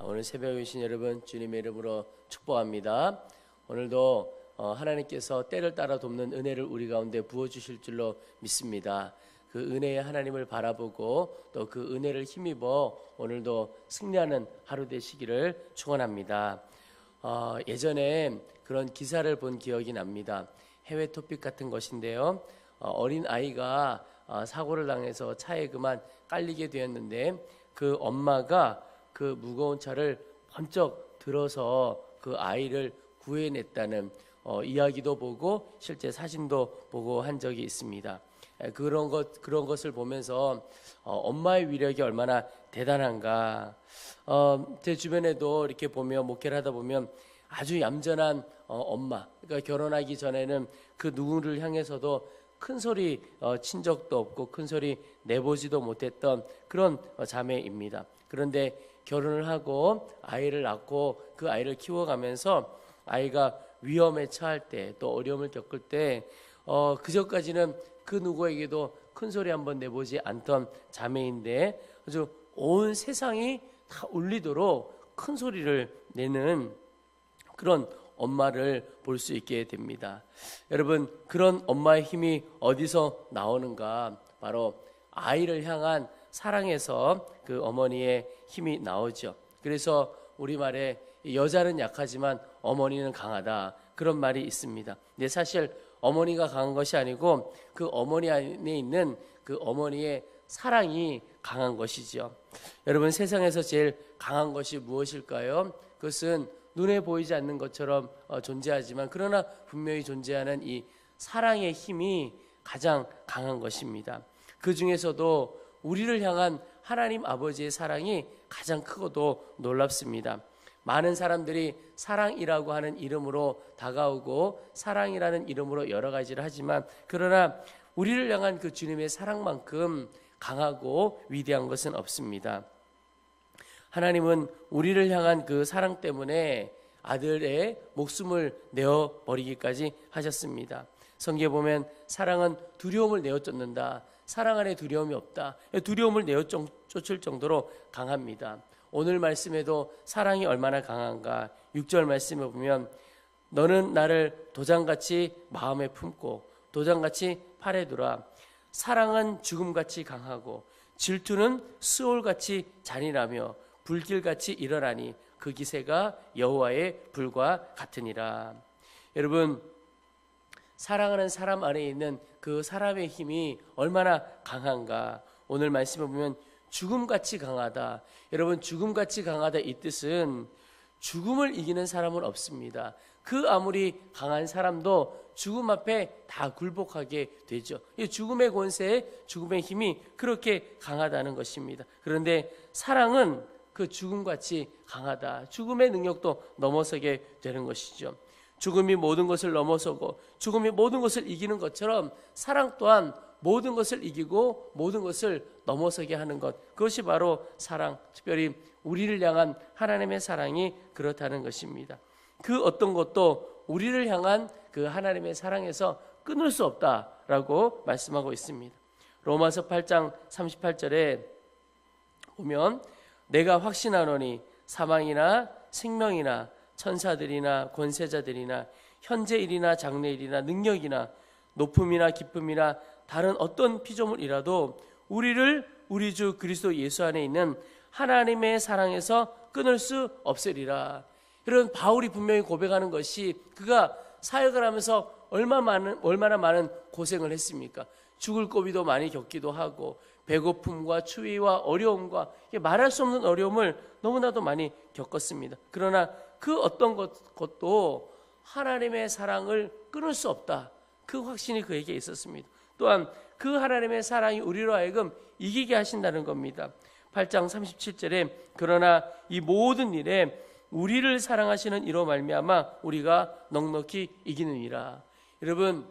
오늘 새벽에 오신 여러분 주님의 이름으로 축복합니다. 오늘도 하나님께서 때를 따라 돕는 은혜를 우리 가운데 부어주실 줄로 믿습니다. 그 은혜의 하나님을 바라보고 또 그 은혜를 힘입어 오늘도 승리하는 하루 되시기를 축원합니다. 예전에 그런 기사를 본 기억이 납니다. 해외 토픽 같은 것인데요. 어린 아이가 사고를 당해서 차에 그만 깔리게 되었는데 그 엄마가 그 무거운 차를 번쩍 들어서 그 아이를 구해냈다는 이야기도 보고 실제 사진도 보고 한 적이 있습니다. 그런 것을 보면서 엄마의 위력이 얼마나 대단한가. 제 주변에도 이렇게 보면 목회를 하다 보면 아주 얌전한 엄마, 그러니까 결혼하기 전에는 그 누구를 향해서도 큰 소리 친 적도 없고 큰 소리 내보지도 못했던 그런 자매입니다. 그런데 결혼을 하고 아이를 낳고 그 아이를 키워가면서 아이가 위험에 처할 때 또 어려움을 겪을 때 그전까지는 그 누구에게도 큰 소리 한번 내보지 않던 자매인데 아주 온 세상이 다 울리도록 큰 소리를 내는 그런 엄마를 볼 수 있게 됩니다. 여러분, 그런 엄마의 힘이 어디서 나오는가? 바로 아이를 향한 사랑에서 그 어머니의 힘이 나오죠. 그래서 우리말에 여자는 약하지만 어머니는 강하다, 그런 말이 있습니다. 근데 사실 어머니가 강한 것이 아니고 그 어머니 안에 있는 그 어머니의 사랑이 강한 것이죠. 여러분, 세상에서 제일 강한 것이 무엇일까요? 그것은 눈에 보이지 않는 것처럼 존재하지만 그러나 분명히 존재하는 이 사랑의 힘이 가장 강한 것입니다. 그 중에서도 우리를 향한 하나님 아버지의 사랑이 가장 크고도 놀랍습니다. 많은 사람들이 사랑이라고 하는 이름으로 다가오고 사랑이라는 이름으로 여러 가지를 하지만 그러나 우리를 향한 그 주님의 사랑만큼 강하고 위대한 것은 없습니다. 하나님은 우리를 향한 그 사랑 때문에 아들의 목숨을 내어버리기까지 하셨습니다. 성경에 보면 사랑은 두려움을 내어쫓는다, 사랑 안에 두려움이 없다, 두려움을 내어쫓을 정도로 강합니다. 오늘 말씀에도 사랑이 얼마나 강한가. 6절 말씀에 보면 너는 나를 도장같이 마음에 품고 도장같이 팔에 두라. 사랑은 죽음같이 강하고 질투는 수올같이 잔인하며 불길같이 일어나니 그 기세가 여호와의 불과 같으니라. 여러분, 사랑하는 사람 안에 있는 그 사람의 힘이 얼마나 강한가. 오늘 말씀을 보면 죽음같이 강하다. 여러분, 죽음같이 강하다 이 뜻은 죽음을 이기는 사람은 없습니다. 그 아무리 강한 사람도 죽음 앞에 다 굴복하게 되죠. 죽음의 권세, 죽음의 힘이 그렇게 강하다는 것입니다. 그런데 사랑은 그 죽음같이 강하다. 죽음의 능력도 넘어서게 되는 것이죠. 죽음이 모든 것을 넘어서고 죽음이 모든 것을 이기는 것처럼 사랑 또한 모든 것을 이기고 모든 것을 넘어서게 하는 것, 그것이 바로 사랑, 특별히 우리를 향한 하나님의 사랑이 그렇다는 것입니다. 그 어떤 것도 우리를 향한 그 하나님의 사랑에서 끊을 수 없다라고 말씀하고 있습니다. 로마서 8장 38절에 보면 내가 확신하노니 사망이나 생명이나 천사들이나 권세자들이나 현재일이나 장래일이나 능력이나 높음이나 기쁨이나 다른 어떤 피조물이라도 우리를 우리 주 그리스도 예수 안에 있는 하나님의 사랑에서 끊을 수 없으리라. 이런 바울이 분명히 고백하는 것이 그가 사역을 하면서 얼마나 많은 고생을 했습니까? 죽을 고비도 많이 겪기도 하고 배고픔과 추위와 어려움과 말할 수 없는 어려움을 너무나도 많이 겪었습니다. 그러나 그 어떤 것도 하나님의 사랑을 끊을 수 없다, 그 확신이 그에게 있었습니다. 또한 그 하나님의 사랑이 우리로 하여금 이기게 하신다는 겁니다. 8장 37절에 그러나 이 모든 일에 우리를 사랑하시는 이로 말미암아 우리가 넉넉히 이기느니라. 여러분,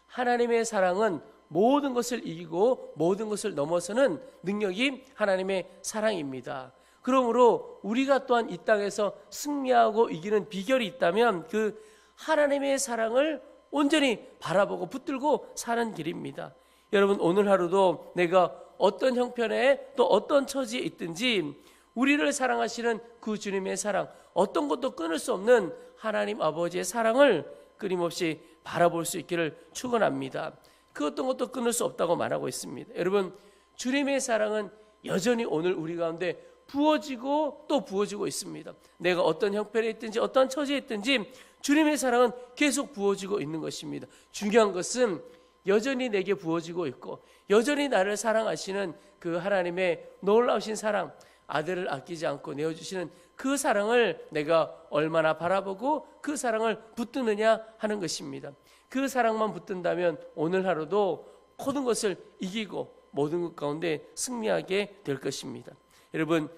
하나님의 사랑은 모든 것을 이기고 모든 것을 넘어서는 능력이 하나님의 사랑입니다. 그러므로 우리가 또한 이 땅에서 승리하고 이기는 비결이 있다면 그 하나님의 사랑을 온전히 바라보고 붙들고 사는 길입니다. 여러분, 오늘 하루도 내가 어떤 형편에 또 어떤 처지에 있든지 우리를 사랑하시는 그 주님의 사랑, 어떤 것도 끊을 수 없는 하나님 아버지의 사랑을 끊임없이 바라볼 수 있기를 축원합니다. 그 어떤 것도 끊을 수 없다고 말하고 있습니다. 여러분, 주님의 사랑은 여전히 오늘 우리 가운데 부어지고 또 부어지고 있습니다. 내가 어떤 형편에 있든지 어떤 처지에 있든지 주님의 사랑은 계속 부어지고 있는 것입니다. 중요한 것은 여전히 내게 부어지고 있고 여전히 나를 사랑하시는 그 하나님의 놀라우신 사랑, 아들을 아끼지 않고 내어주시는 그 사랑을 내가 얼마나 바라보고 그 사랑을 붙드느냐 하는 것입니다. 그 사랑만 붙든다면 오늘 하루도 모든 것을 이기고 모든 것 가운데 승리하게 될 것입니다. 여러분,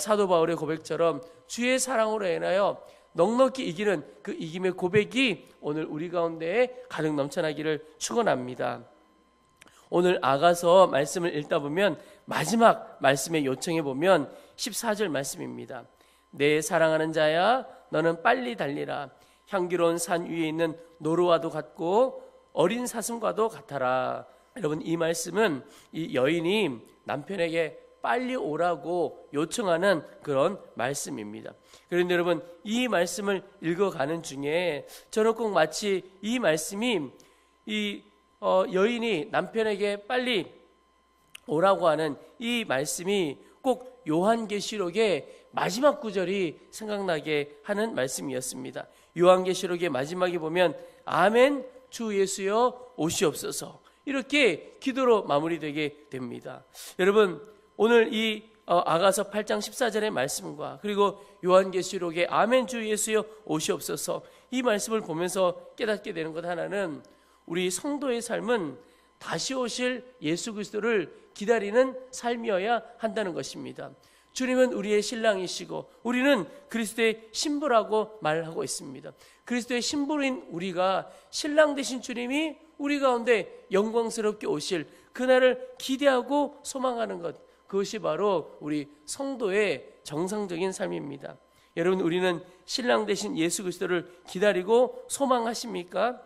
사도 바울의 고백처럼 주의 사랑으로 인하여 넉넉히 이기는 그 이김의 고백이 오늘 우리 가운데 가득 넘쳐나기를 축원합니다. 오늘 아가서 말씀을 읽다 보면 마지막 말씀의 요청해 보면 14절 말씀입니다. 내 사랑하는 자야, 너는 빨리 달리라. 향기로운 산 위에 있는 노루와도 같고 어린 사슴과도 같아라. 여러분, 이 말씀은 이 여인이 남편에게 빨리 오라고 요청하는 그런 말씀입니다. 그런데 여러분, 이 말씀을 읽어가는 중에 저는 꼭 마치 이 말씀이 이 여인이 남편에게 빨리 오라고 하는 이 말씀이 꼭 요한계시록의 마지막 구절이 생각나게 하는 말씀이었습니다. 요한계시록의 마지막에 보면 아멘 주 예수여 오시옵소서, 이렇게 기도로 마무리되게 됩니다. 여러분, 오늘 이 아가서 8장 14절의 말씀과 그리고 요한계시록의 아멘 주 예수여 오시옵소서, 이 말씀을 보면서 깨닫게 되는 것 하나는 우리 성도의 삶은 다시 오실 예수 그리스도를 기다리는 삶이어야 한다는 것입니다. 주님은 우리의 신랑이시고 우리는 그리스도의 신부라고 말하고 있습니다. 그리스도의 신부인 우리가 신랑 되신 주님이 우리 가운데 영광스럽게 오실 그날을 기대하고 소망하는 것, 그것이 바로 우리 성도의 정상적인 삶입니다. 여러분, 우리는 신랑 되신 예수 그리스도를 기다리고 소망하십니까?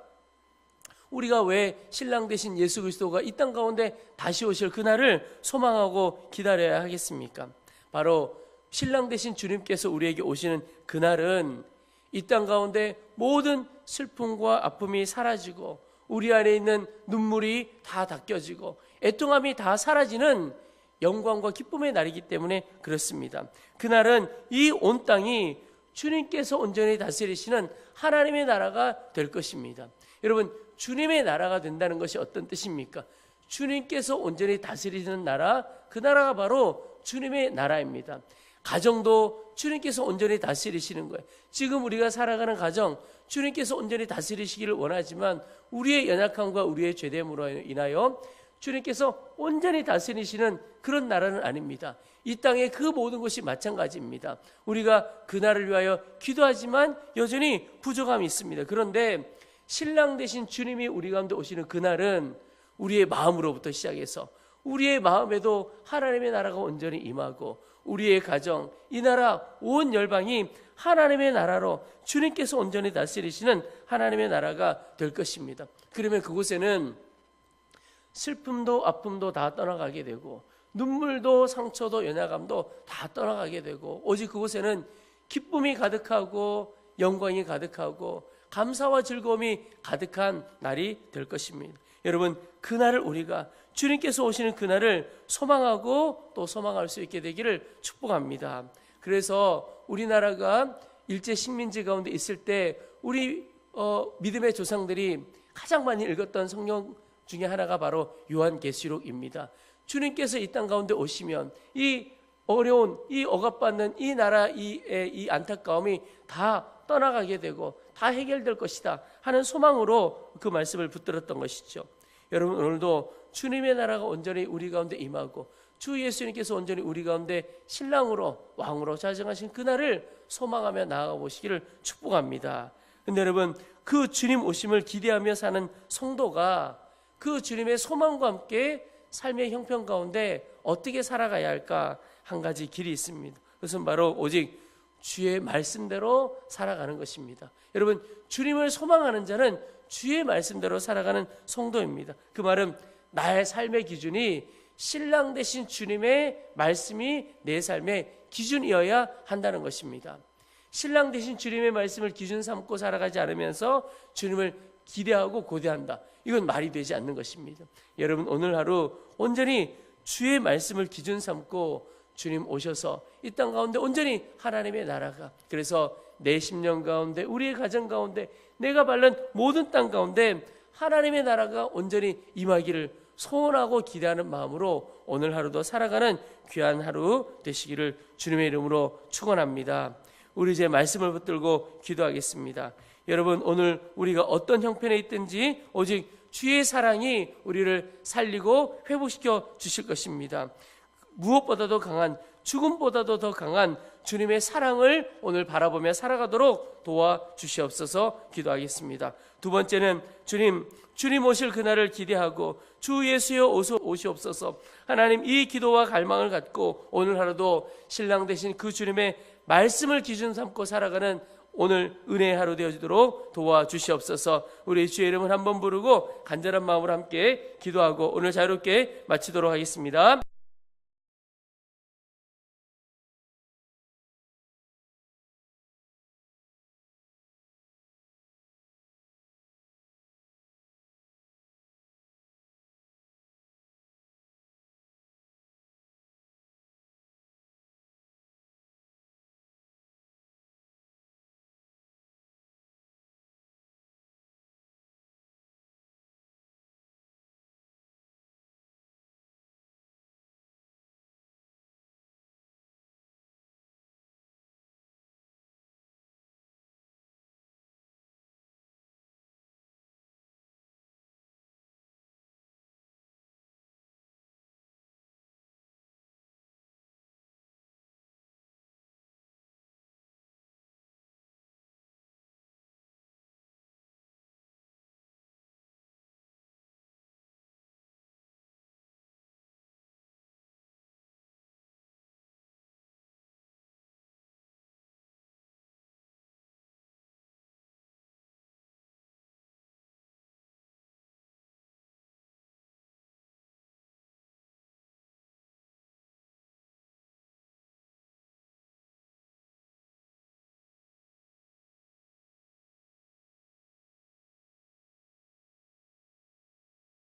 우리가 왜 신랑 되신 예수 그리스도가 이 땅 가운데 다시 오실 그날을 소망하고 기다려야 하겠습니까? 바로 신랑 되신 주님께서 우리에게 오시는 그날은 이 땅 가운데 모든 슬픔과 아픔이 사라지고 우리 안에 있는 눈물이 다 닦여지고 애통함이 다 사라지는 영광과 기쁨의 날이기 때문에 그렇습니다. 그날은 이 온 땅이 주님께서 온전히 다스리시는 하나님의 나라가 될 것입니다. 여러분, 주님의 나라가 된다는 것이 어떤 뜻입니까? 주님께서 온전히 다스리시는 나라, 그 나라가 바로 주님의 나라입니다. 가정도 주님께서 온전히 다스리시는 거예요. 지금 우리가 살아가는 가정, 주님께서 온전히 다스리시기를 원하지만 우리의 연약함과 우리의 죄됨으로 인하여 주님께서 온전히 다스리시는 그런 나라는 아닙니다. 이 땅의 그 모든 것이 마찬가지입니다. 우리가 그날을 위하여 기도하지만 여전히 부족함이 있습니다. 그런데 신랑 되신 주님이 우리 가운데 오시는 그날은 우리의 마음으로부터 시작해서 우리의 마음에도 하나님의 나라가 온전히 임하고 우리의 가정, 이 나라 온 열방이 하나님의 나라로 주님께서 온전히 다스리시는 하나님의 나라가 될 것입니다. 그러면 그곳에는 슬픔도 아픔도 다 떠나가게 되고 눈물도 상처도 연약함도 다 떠나가게 되고 오직 그곳에는 기쁨이 가득하고 영광이 가득하고 감사와 즐거움이 가득한 날이 될 것입니다. 여러분, 그날을 우리가 주님께서 오시는 그날을 소망하고 또 소망할 수 있게 되기를 축복합니다. 그래서 우리나라가 일제 식민지 가운데 있을 때 우리 믿음의 조상들이 가장 많이 읽었던 성경 중에 하나가 바로 요한계시록입니다. 주님께서 이 땅 가운데 오시면 이 어려운, 이 억압받는 이 나라의 이 안타까움이 다 떠나가게 되고 다 해결될 것이다 하는 소망으로 그 말씀을 붙들었던 것이죠. 여러분, 오늘도 주님의 나라가 온전히 우리 가운데 임하고 주 예수님께서 온전히 우리 가운데 신랑으로 왕으로 자정하신 그날을 소망하며 나아가 보시기를 축복합니다. 그런데 여러분, 그 주님 오심을 기대하며 사는 성도가 그 주님의 소망과 함께 삶의 형편 가운데 어떻게 살아가야 할까? 한 가지 길이 있습니다. 그것은 바로 오직 주의 말씀대로 살아가는 것입니다. 여러분, 주님을 소망하는 자는 주의 말씀대로 살아가는 성도입니다. 그 말은 나의 삶의 기준이 신랑 되신 주님의 말씀이 내 삶의 기준이어야 한다는 것입니다. 신랑 되신 주님의 말씀을 기준 삼고 살아가지 않으면서 주님을 기대하고 고대한다. 이건 말이 되지 않는 것입니다. 여러분, 오늘 하루 온전히 주의 말씀을 기준 삼고 주님 오셔서 이 땅 가운데 온전히 하나님의 나라가, 그래서 내 심령 가운데, 우리의 가정 가운데, 내가 밟는 모든 땅 가운데 하나님의 나라가 온전히 임하기를 소원하고 기대하는 마음으로 오늘 하루도 살아가는 귀한 하루 되시기를 주님의 이름으로 축원합니다. 우리 이제 말씀을 붙들고 기도하겠습니다. 여러분, 오늘 우리가 어떤 형편에 있든지 오직 주의 사랑이 우리를 살리고 회복시켜 주실 것입니다. 무엇보다도 강한, 죽음보다도 더 강한 주님의 사랑을 오늘 바라보며 살아가도록 도와주시옵소서 기도하겠습니다. 두 번째는 주님 오실 그날을 기대하고 주 예수여 오시옵소서. 하나님, 이 기도와 갈망을 갖고 오늘 하루도 신랑 되신 그 주님의 말씀을 기준 삼고 살아가는 오늘 은혜의 하루 되어지도록 도와주시옵소서. 우리 주의 이름을 한번 부르고 간절한 마음으로 함께 기도하고 오늘 자유롭게 마치도록 하겠습니다.